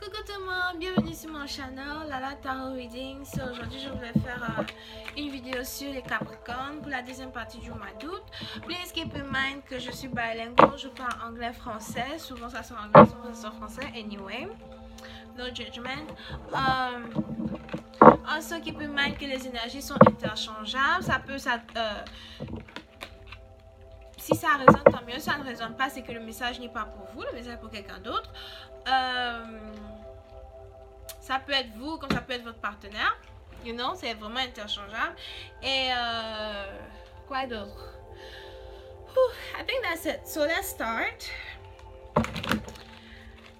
Coucou tout le monde, bienvenue sur mon channel Lala Tarot Reading. Aujourd'hui je voulais faire une vidéo sur les Capricornes pour la deuxième partie du mois d'août. Please keep in mind que je suis bilingual, je parle anglais-français, souvent ça sort anglais, souvent ça sort français, anyway, no judgment. Also keep in mind que les énergies sont interchangeables, si ça résonne, tant mieux. Si ça ne résonne pas, c'est que le message n'est pas pour vous, le message est pour quelqu'un d'autre. Ça peut être vous, comme ça peut être votre partenaire. You know, c'est vraiment interchangeable. Et quoi d'autre? I think that's it. So let's start.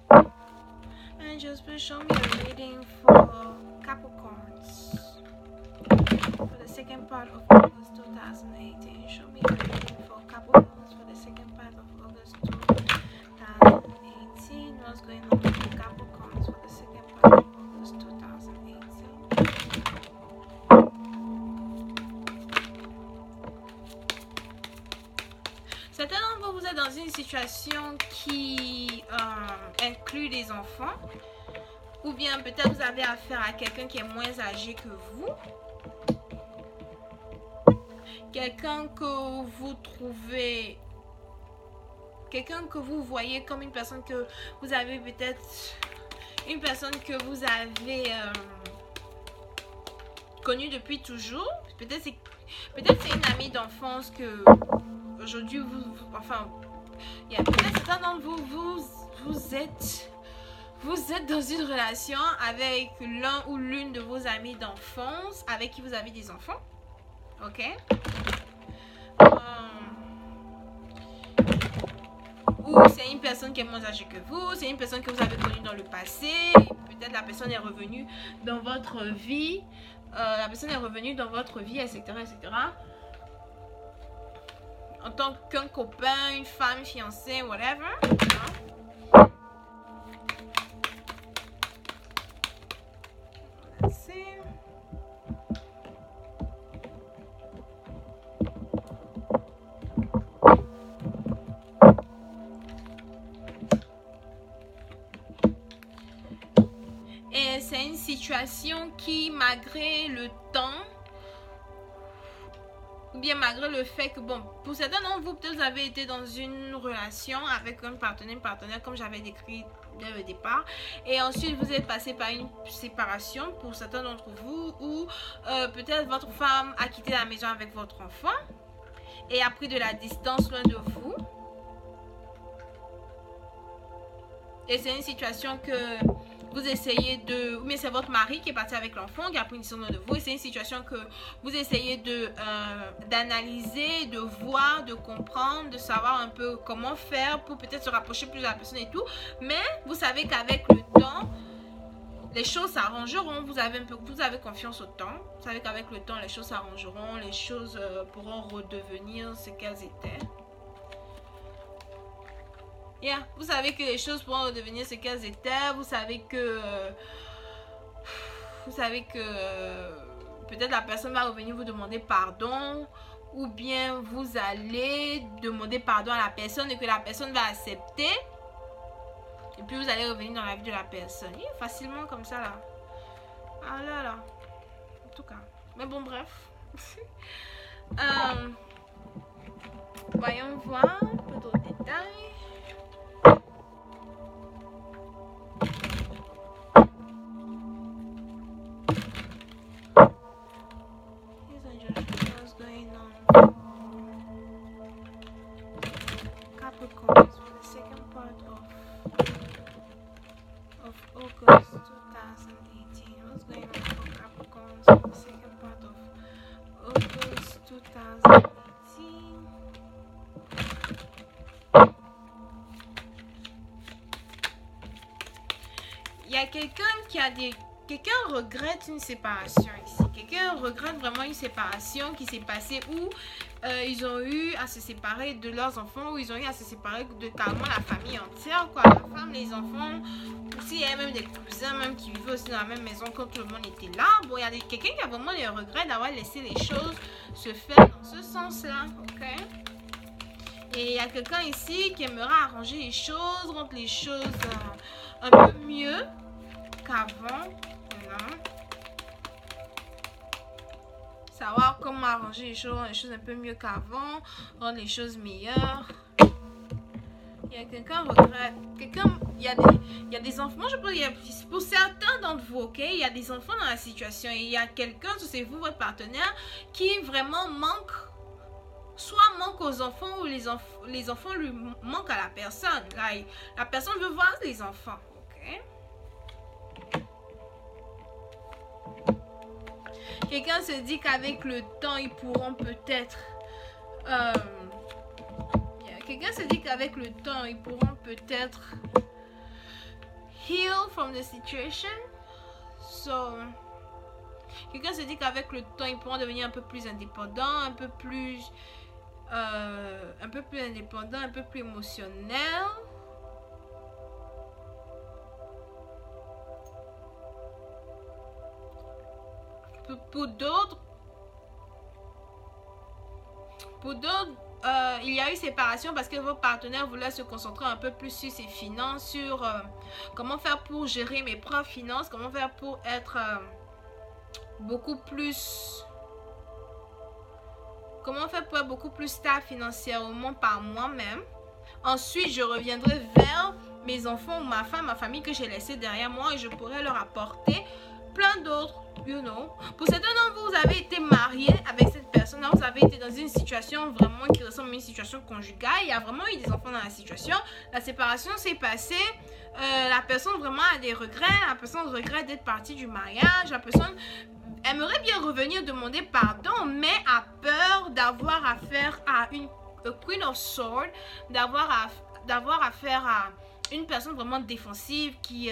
And just please show me a reading for Capricorns for the second part of August 2018. Show me a reading for Capricorns for the second part of August 2018. What's going on with Capricorns for the second part of August 2018? Certains d'entre vous êtes dans une situation qui inclut des enfants, ou bien peut-être vous avez affaire à quelqu'un qui est moins âgé que vous. Quelqu'un que vous trouvez, quelqu'un que vous voyez comme une personne que vous avez peut-être, une personne que vous avez connue depuis toujours. Peut-être c'est une amie d'enfance que aujourd'hui il y a peut-être certains d'entre vous êtes dans une relation avec l'un ou l'une de vos amis d'enfance avec qui vous avez des enfants. Ok? Ou c'est une personne qui est moins âgée que vous, c'est une personne que vous avez connue dans le passé, peut-être la personne est revenue dans votre vie, etc., etc. En tant qu'un copain, une femme, une fiancée, whatever. Let's see. Et c'est une situation qui, malgré le temps, ou bien malgré le fait que, bon, pour certains d'entre vous, peut-être vous avez été dans une relation avec un partenaire, comme j'avais décrit dès le départ, et ensuite vous êtes passé par une séparation pour certains d'entre vous, ou peut-être votre femme a quitté la maison avec votre enfant et a pris de la distance loin de vous. Et c'est une situation que vous essayez de... Mais c'est votre mari qui est parti avec l'enfant, qui a pris une décision de vous. Et c'est une situation que vous essayez d'analyser, de voir, de comprendre, de savoir un peu comment faire pour peut-être se rapprocher plus de la personne et tout. Mais vous savez qu'avec le temps, les choses s'arrangeront. Vous avez confiance au temps. Vous savez qu'avec le temps, les choses s'arrangeront. Les choses pourront redevenir ce qu'elles étaient. Yeah. Vous savez que les choses pourront redevenir ce qu'elles étaient. Vous savez que peut-être la personne va revenir vous demander pardon, ou bien vous allez demander pardon à la personne et que la personne va accepter, et puis vous allez revenir dans la vie de la personne. Yeah, facilement comme ça là. Ah là là. En tout cas. Mais bon, bref. Voyons voir un peu d'autres détails. Capricorns for the second part of August 2018. What's going on for Capricorns for the second part of August 2018? Il y a quelqu'un quelqu'un regrette une séparation ici. Quelqu'un regrette vraiment une séparation qui s'est passée où ils ont eu à se séparer de leurs enfants, où ils ont eu à se séparer de carrément la famille entière, quoi. La femme, les enfants, aussi il y a même des cousins même qui vivaient aussi dans la même maison quand tout le monde était là. Bon, il y a quelqu'un qui a vraiment le regret d'avoir laissé les choses se faire dans ce sens-là, ok? Et il y a quelqu'un ici qui aimerait arranger les choses, rendre les choses un peu mieux. qu'avant. Voilà. Savoir comment arranger rendre les choses un peu mieux qu'avant, rendre les choses meilleures. Il y a quelqu'un regrette. Il y a des enfants, je pense, pour certains d'entre vous, ok, il y a des enfants dans la situation et il y a quelqu'un, c'est vous, votre partenaire, qui vraiment manque, soit manque aux enfants ou les enfants lui manquent à la personne. Là, la personne veut voir les enfants, ok. Quelqu'un se dit qu'avec le temps, ils pourront peut-être... quelqu'un se dit qu'avec le temps, ils pourront peut-être heal from the situation. So, quelqu'un se dit qu'avec le temps, ils pourront devenir un peu plus indépendants, un peu plus indépendants, un peu plus émotionnels. Pour d'autres, il y a eu séparation parce que vos partenaires voulaient se concentrer un peu plus sur ses finances, sur comment faire pour gérer mes propres finances, comment faire pour être beaucoup plus stable financièrement par moi-même. Ensuite, je reviendrai vers mes enfants, ma femme, ma famille que j'ai laissé derrière moi et je pourrais leur apporter plein d'autres. You know. Pour certains d'entre vous, vous avez été marié avec cette personne-là, vous avez été dans une situation vraiment qui ressemble à une situation conjugale, il y a vraiment eu des enfants dans la situation, la séparation s'est passée, la personne vraiment a des regrets, la personne regrette d'être partie du mariage, la personne aimerait bien revenir demander pardon, mais a peur d'avoir affaire à une Queen of Swords, d'avoir affaire à une personne vraiment défensive qui...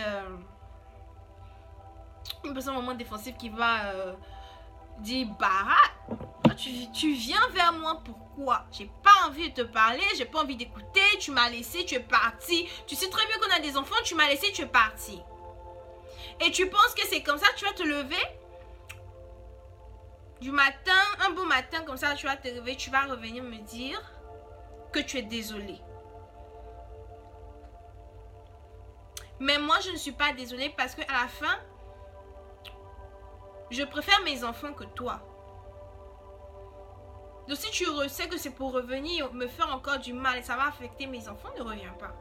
une personne vraiment défensive qui va dire Bara, tu viens vers moi pourquoi? J'ai pas envie de te parler, j'ai pas envie d'écouter, tu m'as laissé, tu es parti. Tu sais très bien qu'on a des enfants, tu m'as laissé, tu es parti. Et tu penses que c'est comme ça, tu vas te lever du matin, un beau matin comme ça, tu vas te lever, tu vas revenir me dire que tu es désolé. Mais moi, je ne suis pas désolée parce qu'à la fin, je préfère mes enfants que toi. Donc si tu sais que c'est pour revenir me faire encore du mal et ça va affecter mes enfants, ne reviens pas.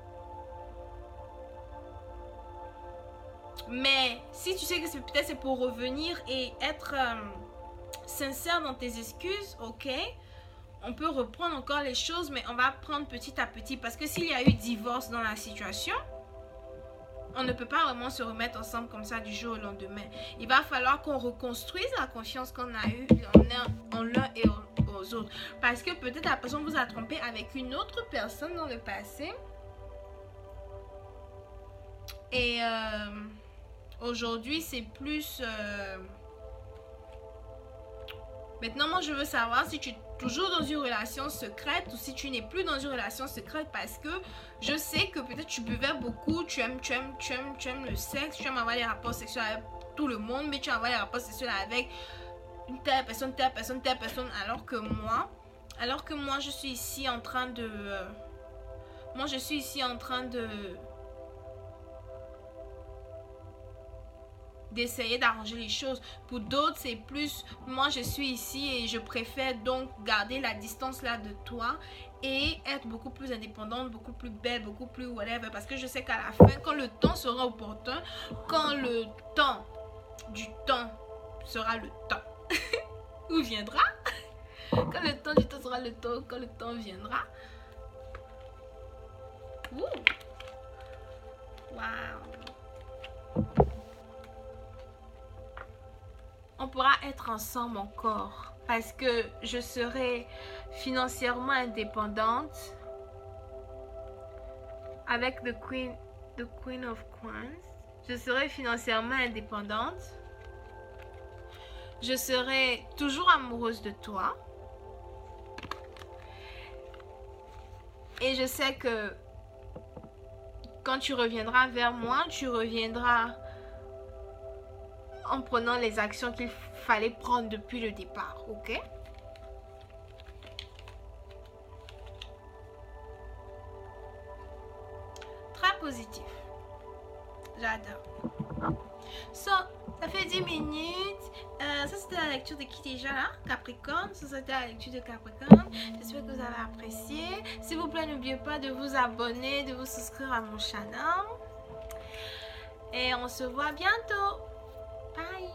Mais si tu sais que peut-être c'est pour revenir et être sincère dans tes excuses, ok, on peut reprendre encore les choses, mais on va prendre petit à petit. Parce que s'il y a eu divorce dans la situation, on ne peut pas vraiment se remettre ensemble comme ça du jour au lendemain. Il va falloir qu'on reconstruise la confiance qu'on a eue en l'un et aux autres. Parce que peut-être la personne vous a trompé avec une autre personne dans le passé. Et aujourd'hui, c'est plus... Maintenant, moi, je veux savoir si tu es toujours dans une relation secrète ou si tu n'es plus dans une relation secrète parce que je sais que peut-être tu buvais beaucoup, tu aimes le sexe, tu aimes avoir des rapports sexuels avec tout le monde, mais tu aimes avoir des rapports sexuels avec une telle personne, alors que moi, je suis ici en train de... d'essayer d'arranger les choses. Pour d'autres, c'est plus moi je suis ici et je préfère donc garder la distance là de toi et être beaucoup plus indépendante, beaucoup plus belle, beaucoup plus whatever, parce que je sais qu'à la fin, quand le temps sera opportun, quand le temps du temps sera le temps où viendra, quand le temps du temps sera le temps, quand le temps viendra, wow, on pourra être ensemble encore parce que je serai financièrement indépendante avec the Queen of Coins. Je serai financièrement indépendante. Je serai toujours amoureuse de toi. Et je sais que quand tu reviendras vers moi, tu reviendras en prenant les actions qu'il fallait prendre depuis le départ, ok? Très positif. J'adore. So, ça fait 10 minutes. Ça, c'était la lecture de qui déjà là? Capricorne. Ça, c'était la lecture de Capricorne. J'espère que vous avez apprécié. S'il vous plaît, n'oubliez pas de vous abonner, de vous souscrire à mon channel. Et on se voit bientôt. Bye!